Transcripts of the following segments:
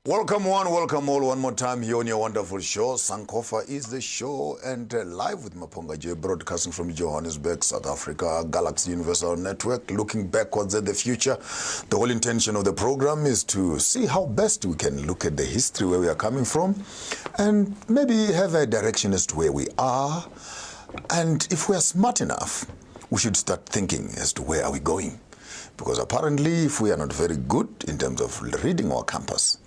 Welcome one, welcome all one more time here on your wonderful show. Sankofa is the show, and live with Maponga J, broadcasting from Johannesburg, South Africa, Galaxy Universal Network, looking backwards at the future. The whole intention of the program is to see how best we can look at the history where we are coming from and maybe have a direction as to where we are. And if we are smart enough, we should start thinking as to where are we going. Because apparently, if we are not very good in terms of reading our compass,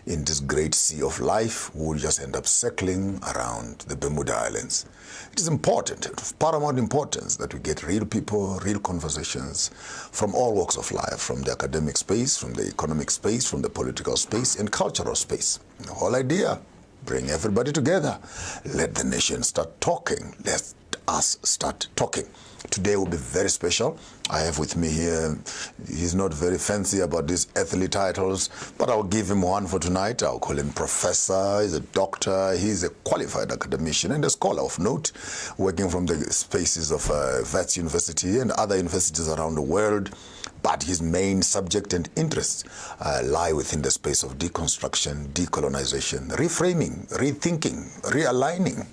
in this great sea of life, we'll just end up circling around the Bermuda Islands. It is important, of paramount importance, that we get real people, real conversations from all walks of life, from the academic space, from the economic space, from the political space, and cultural space. The whole idea, bring everybody together. Let the nation start talking. Let us start talking. Today will be very special. I have with me here, he's not very fancy about these earthly titles, but I'll give him one for tonight. I'll call him professor, he's a doctor, he's a qualified academician and a scholar of note, working from the spaces of Wits University and other universities around the world. But his main subject and interests lie within the space of deconstruction, decolonization, reframing, rethinking, realigning,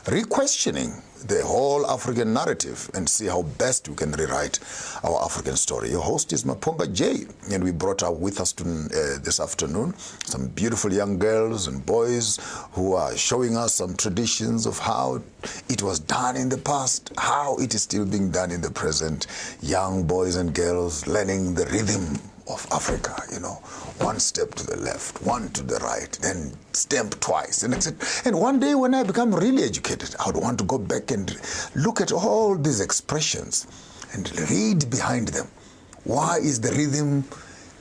re-questioning the whole African narrative and see how best we can rewrite our African story. Your host is Maponga J, and we brought up with us this afternoon some beautiful young girls and boys who are showing us some traditions of how it was done in the past, how it is still being done in the present. Young boys and girls learning the rhythm of Africa, you know, one step to the left, one to the right, then stamp twice, and etc. And one day when I become really educated, I would want to go back and look at all these expressions and read behind them. Why is the rhythm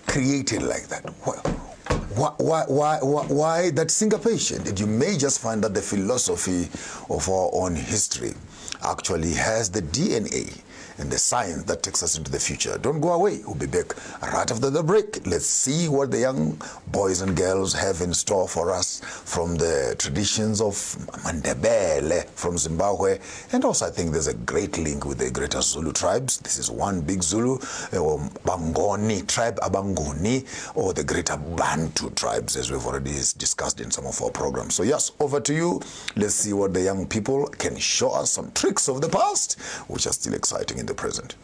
created like that? Why that syncopation? And you may just find that the philosophy of our own history actually has the DNA and the science that takes us into the future. Don't go away. We'll be back right after the break. Let's see what the young boys and girls have in store for us from the traditions of Mandebele from Zimbabwe. And also I think there's a great link with the greater Zulu tribes. This is one big Zulu, or Bangoni tribe, Abangoni, or the greater Bantu tribes, as we've already discussed in some of our programs. So yes, over to you. Let's see what the young people can show us, some tricks of the past, which are still exciting in the present.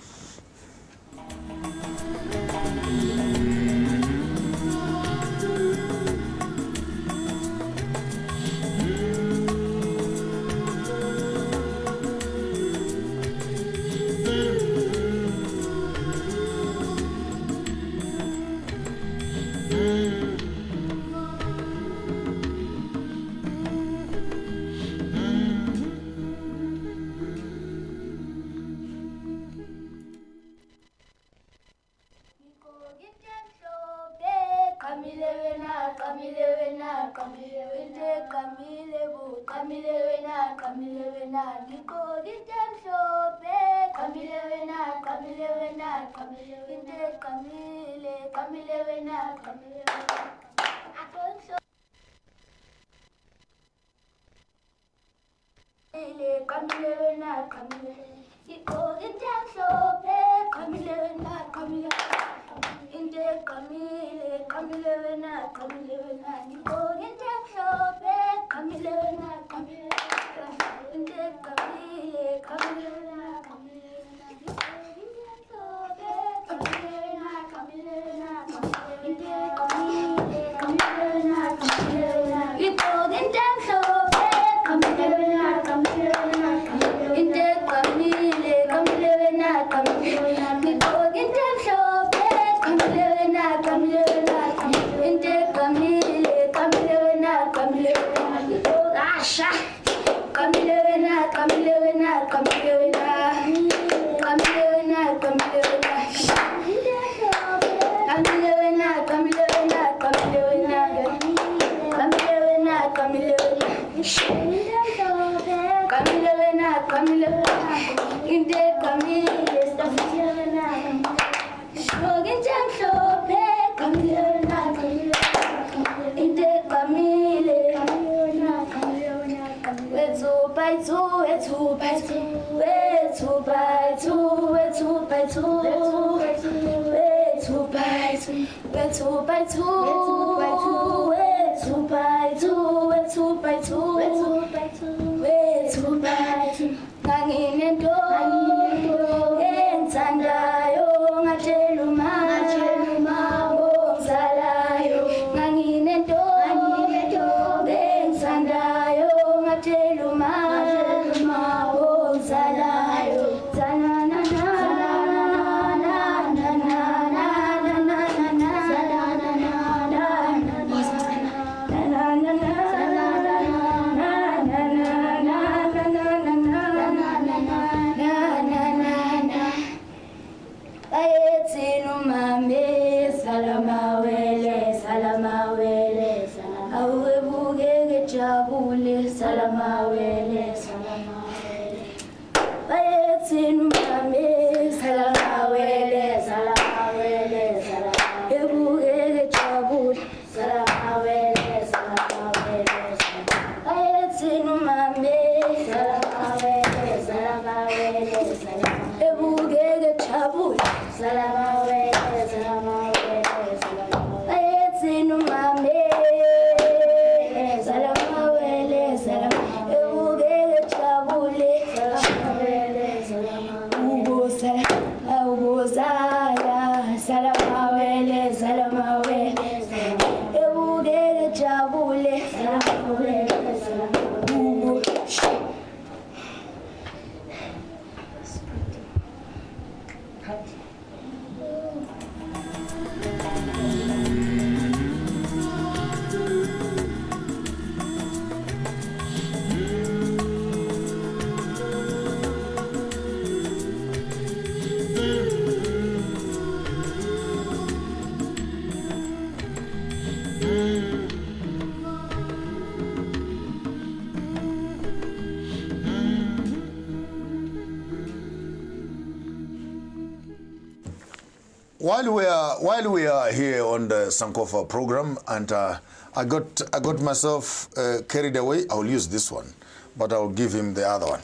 While we are here on the Sankofa program, and I got myself carried away. I'll use this one, but I'll give him the other one.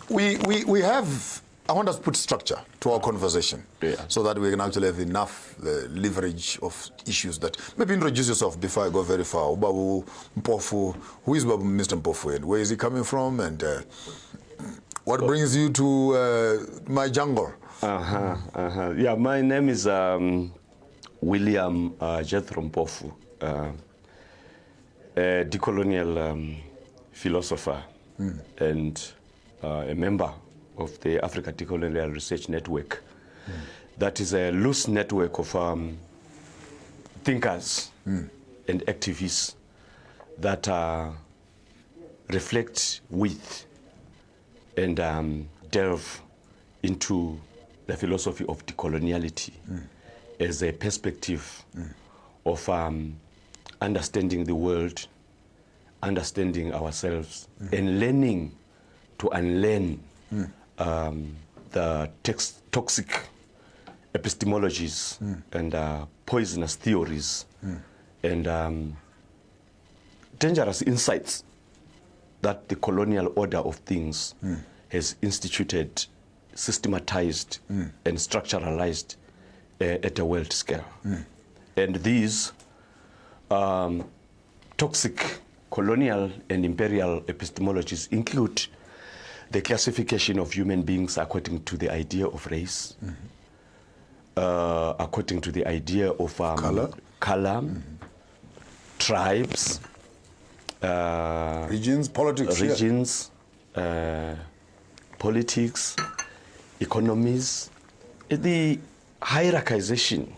We have. I want us to put structure to our conversation, so that we can actually have enough leverage of issues that. Maybe introduce yourself before I go very far. Ubabu Mpofu, who is Mr. Mpofu, and where is he coming from, and what brings you to my jungle? Yeah, my name is William Jethro Mpofu, a decolonial philosopher and a member of the Africa Decolonial Research Network. That is a loose network of thinkers and activists that reflect with and delve into the philosophy of decoloniality as a perspective of understanding the world, understanding ourselves, and learning to unlearn the toxic epistemologies and poisonous theories and dangerous insights that the colonial order of things has instituted, systematized and structuralized at a world scale. And these toxic colonial and imperial epistemologies include the classification of human beings according to the idea of race, according to the idea of color, tribes, regions, politics, politics, economies, the hierarchization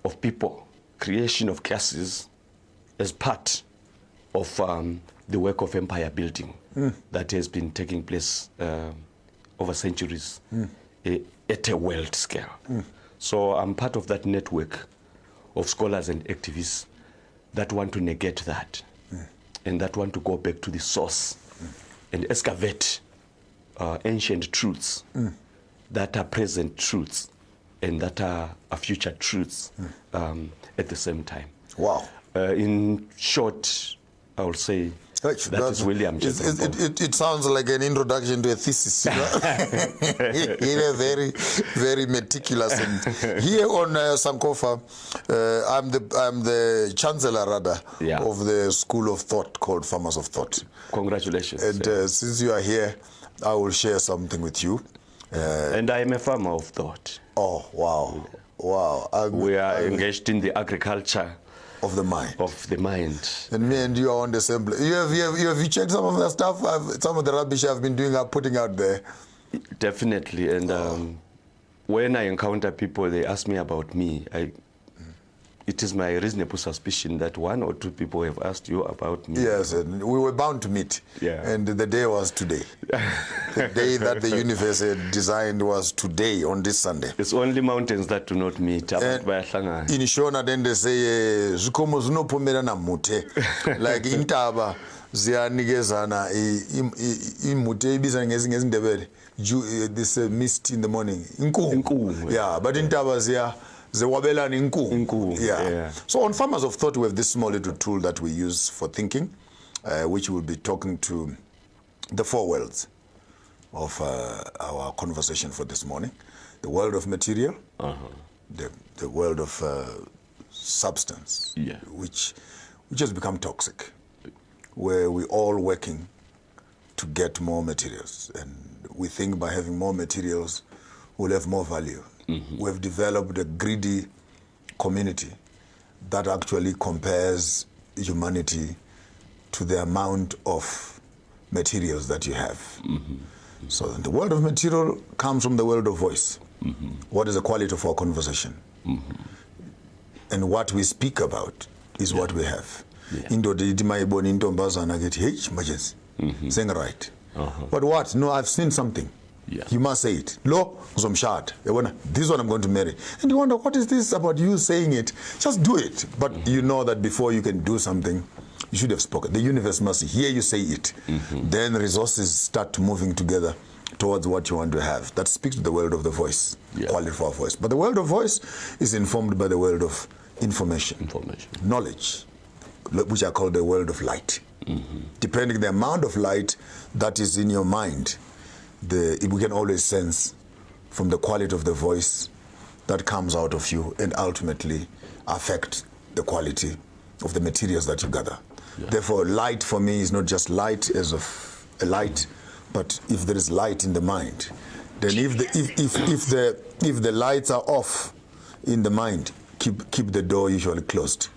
of people, creation of classes as part of the work of empire building that has been taking place over centuries at a world scale. So I'm part of that network of scholars and activists that want to negate that and that want to go back to the source and excavate ancient truths that are present truths and that are future truths at the same time. Wow. In short, I will say That is William Mpofu. It sounds like an introduction to a thesis. You know? Very, very meticulous. And here on Sankofa, I'm the chancellor rather of the school of thought called Farmers of Thought. Congratulations. And since you are here, I will share something with you. And I am a farmer of thought. Oh, wow. Wow. We are engaged in the agriculture of the mind. Of the mind. And me and you are on the same place. Have you checked some of the stuff, some of the rubbish I've been putting out there? Definitely. And when I encounter people, they ask me about me. It is my reasonable suspicion that one or two people have asked you about me. Yes, and we were bound to meet. Yeah. And the day was today. The day that the universe had designed was today, on this Sunday. It's only mountains that do not meet. In Shona, then they say, Khomo zinopomelana mute. Like intaba ziyanigezana imute ibiza ngezindebele. This mist in the morning. Inku. Yeah, but intaba ziya. Yeah. So on Farmers of Thought, we have this small little tool that we use for thinking, which will be talking to the four worlds of our conversation for this morning. The world of material, the world of substance, which has become toxic, where we're all working to get more materials. And we think by having more materials, we'll have more value. We've developed a greedy community that actually compares humanity to the amount of materials that you have. So the world of material comes from the world of voice. What is the quality of our conversation? And what we speak about is what we have. Saying right. But what? No, I've seen something. You must say it. Lo, zomshad. This one I'm going to marry. And you wonder, what is this about you saying it? Just do it. But you know that before you can do something, you should have spoken. The universe must hear you say it. Then resources start moving together towards what you want to have. That speaks to the world of the voice, quality for our voice. But the world of voice is informed by the world of information. Knowledge, which I call the world of light. Depending the amount of light that is in your mind, we can always sense from the quality of the voice that comes out of you and ultimately affect the quality of the materials that you gather. Therefore, light for me is not just light as of a light, but if there is light in the mind, then if the lights are off in the mind, keep the door usually closed,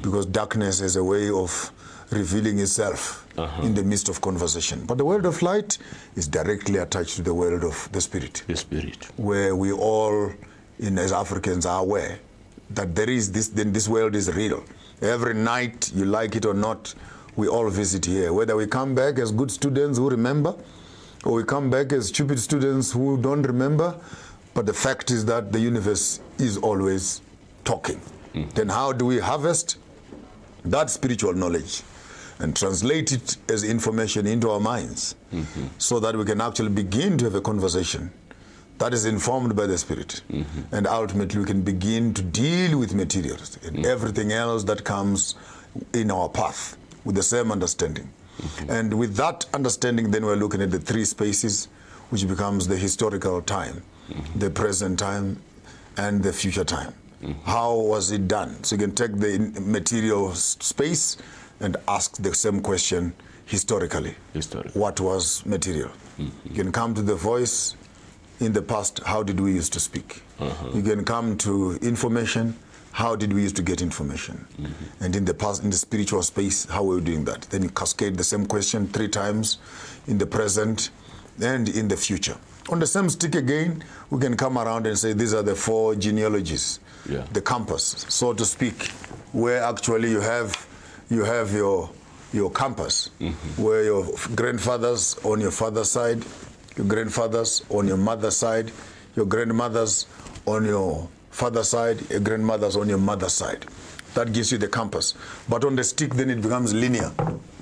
because darkness is a way of revealing itself in the midst of conversation. But the world of light is directly attached to the world of the spirit. The spirit. Where we all, as Africans, are aware that there is this world is real. Every night, you like it or not, we all visit here. Whether we come back as good students who remember, or we come back as stupid students who don't remember, but the fact is that the universe is always talking. Then how do we harvest that spiritual knowledge and translate it as information into our minds, so that we can actually begin to have a conversation that is informed by the Spirit. And ultimately we can begin to deal with materials and everything else that comes in our path with the same understanding. And with that understanding, then we're looking at the three spaces, which becomes the historical time, the present time, and the future time. How was it done? So you can take the material space and ask the same question historically. What was material? You can come to the voice. In the past, how did we used to speak? You can come to information. How did we used to get information? And in the past, in the spiritual space, how were we doing that? Then you cascade the same question 3 times in the present and in the future. On the same stick again, we can come around and say these are the 4 genealogies, the campus, so to speak, where actually you have your campus, where your grandfathers on your father's side, your grandfathers on your mother's side, your grandmothers on your father's side, your grandmothers on your mother's side. That gives you the compass. But on the stick, then it becomes linear.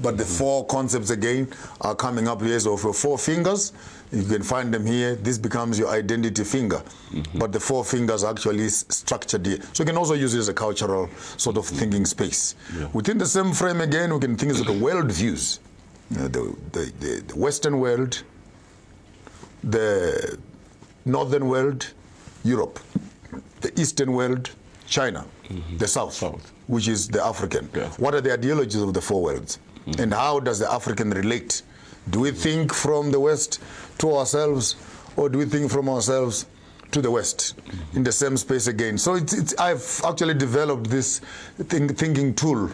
But the four concepts again are coming up here. So for 4 fingers, you can find them here. This becomes your identity finger. But the 4 fingers are actually structured here. So you can also use it as a cultural sort of thinking space. Within the same frame again, we can think of the world views. The Western world, the Northern world, Europe, the Eastern world, China, the South, which is the African. What are the ideologies of the 4 worlds? And how does the African relate? Do we think from the West to ourselves, or do we think from ourselves to the West in the same space again? So I've actually developed this thinking tool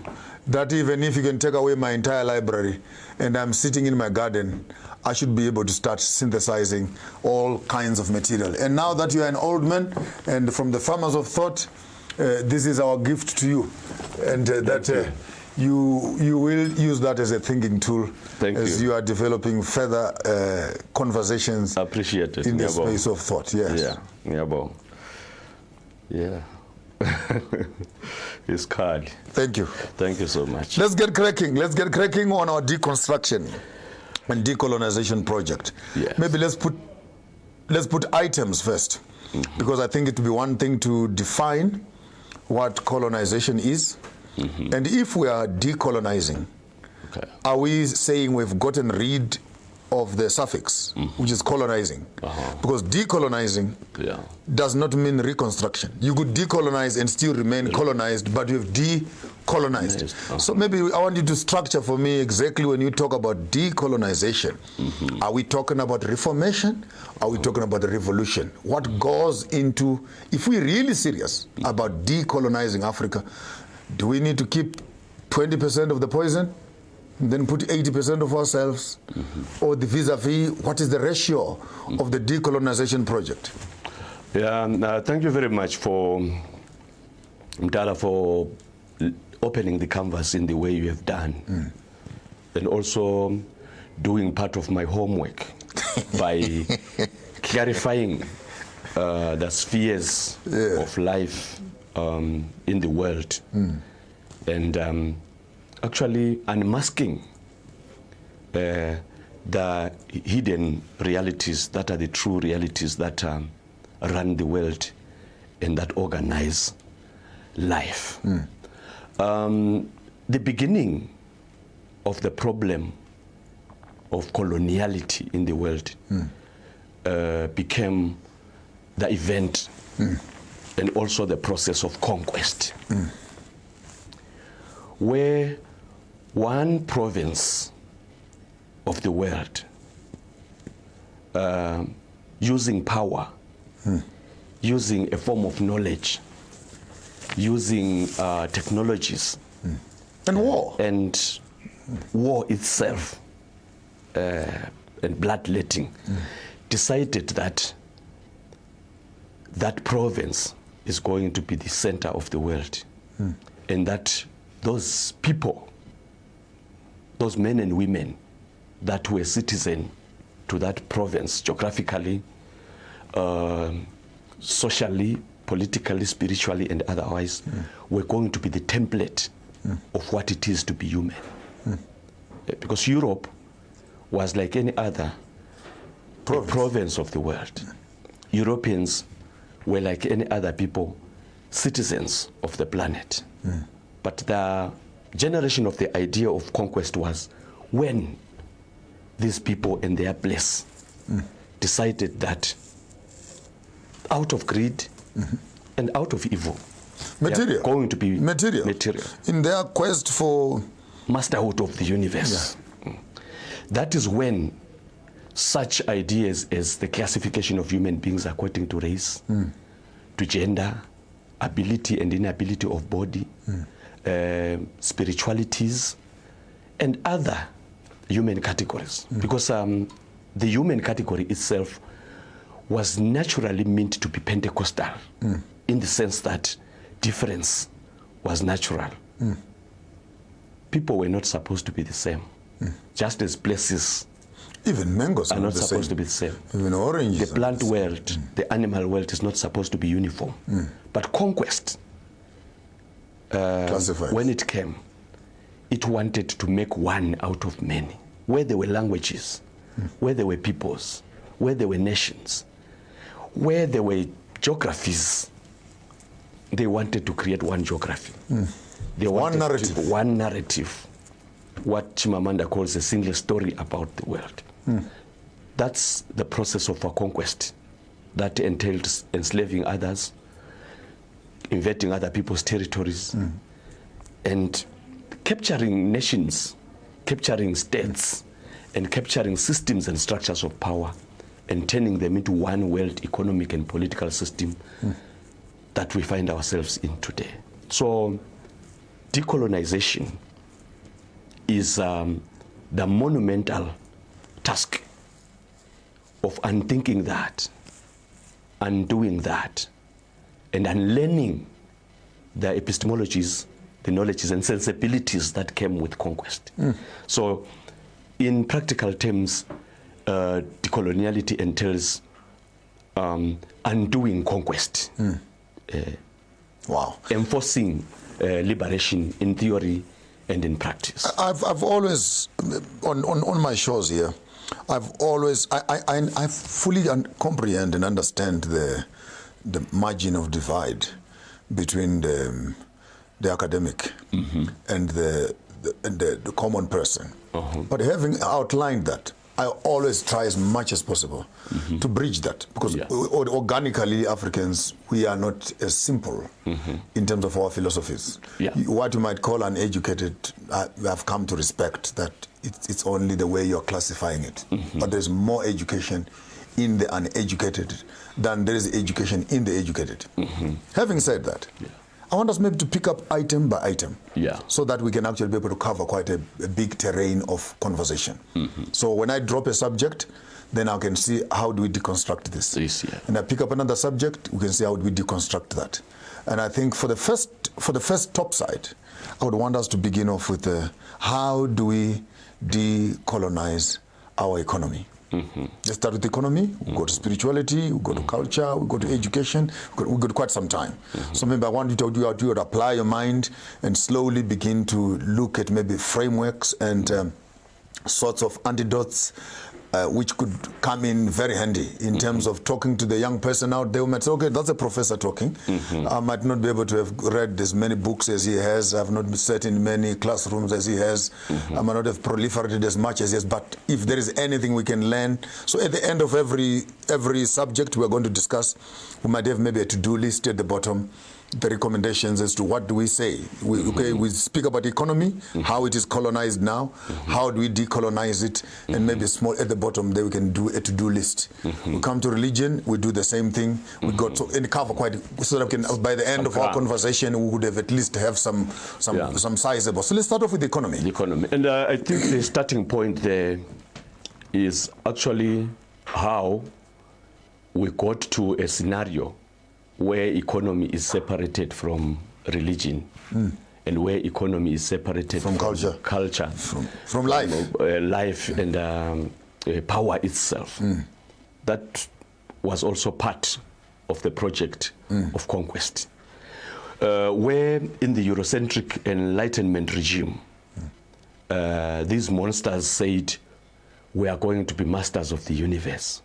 that even if you can take away my entire library and I'm sitting in my garden, I should be able to start synthesizing all kinds of material. And now that you're an old man, and from the farmers of thought, this is our gift to you. And you will use that as a thinking tool as you are developing further conversations. Appreciate it. In the space of thought. Yes. Yeah. It's card. Thank you. Thank you so much. Let's get cracking. Let's get cracking on our deconstruction and decolonization project. Yes. Maybe let's put items first, because I think it would be one thing to define what colonization is, and if we are decolonizing, are we saying we've gotten rid of the suffix, which is colonizing? Because decolonizing does not mean reconstruction. You could decolonize and still remain colonized, but you've decolonized. So maybe I want you to structure for me exactly when you talk about decolonization. Are we talking about reformation? Are we talking about the revolution? What goes into, if we're really serious about decolonizing Africa, do we need to keep 20% of the poison, and then put 80% of ourselves, or the vis-a-vis? What is the ratio of the decolonization project? Yeah, thank you very much for Mtala for opening the canvas in the way you have done, and also doing part of my homework by clarifying the spheres of life in the world, and actually unmasking the hidden realities that are the true realities that run the world and that organize life. The beginning of the problem of coloniality in the world became the event and also the process of conquest, where one province of the world, using power, using a form of knowledge, using technologies, and war, and war itself, and bloodletting, decided that that province is going to be the center of the world, and that those people, those men and women that were citizen to that province geographically, socially, politically, spiritually, and otherwise, were going to be the template of what it is to be human. Because Europe was like any other province of the world. Europeans were like any other people, citizens of the planet. But the generation of the idea of conquest was when these people in their place decided that out of greed and out of evil, material going to be material in their quest for masterhood of the universe. That is when such ideas as the classification of human beings according to race, to gender, ability and inability of body, spiritualities, and other human categories. Because the human category itself was naturally meant to be Pentecostal, in the sense that difference was natural. People were not supposed to be the same, just as places even mangoes are not supposed to be the same. Even oranges. The plant world, the animal world is not supposed to be uniform. But conquest when it came, it wanted to make one out of many. Where there were languages, where there were peoples, where there were nations, where there were geographies, they wanted to create one geography. They one narrative. One narrative. What Chimamanda calls a single story about the world. That's the process of our conquest that entailed enslaving others, invading other people's territories, and capturing nations, capturing states, and capturing systems and structures of power, and turning them into one world economic and political system that we find ourselves in today. So decolonization is the monumental task of unthinking that, undoing that, and unlearning the epistemologies, the knowledges and sensibilities that came with conquest. So in practical terms, decoloniality entails undoing conquest. Wow. Enforcing liberation in theory and in practice. I've always, on my shows here, I've always, I fully comprehend and understand the margin of divide between the academic and the common person. But having outlined that, I always try as much as possible to bridge that, because organically Africans, we are not as simple in terms of our philosophies. What you might call uneducated, I've come to respect that it's only the way you're classifying it. But there's more education in the uneducated than there is education in the educated. Having said that, I want us maybe to pick up item by item, so that we can actually be able to cover quite a big terrain of conversation. So when I drop a subject, then I can see how do we deconstruct this. And I pick up another subject, we can see how do we deconstruct that. And I think for the first top side, I would want us to begin off with how do we decolonize our economy. Let's start with economy, we go to spirituality, we go to culture, we go to education, we go to quite some time. So maybe I want you to apply your mind and slowly begin to look at maybe frameworks and sorts of antidotes which could come in very handy in terms of talking to the young person out there who might say, okay, that's a professor talking. I might not be able to have read as many books as he has. I've not sat in many classrooms as he has. I might not have proliferated as much as he has. But if there is anything we can learn, so at the end of every subject we're going to discuss, we might have maybe a to-do list at the bottom, the recommendations as to what do we say. We speak about economy, how it is colonized now, how do we decolonize it, and maybe small at the bottom there we can do a to-do list. We come to religion, we do the same thing. We got to and cover quite, so that we can, by the end of our conversation, we would have at least have some sizable. So let's start off with the economy. The economy, and I think the starting point there is actually how we got to a scenario where economy is separated from religion, and where economy is separated from culture, from life, life and power itself. That was also part of the project of conquest, where in the Eurocentric Enlightenment regime, these monsters said, we are going to be masters of the universe.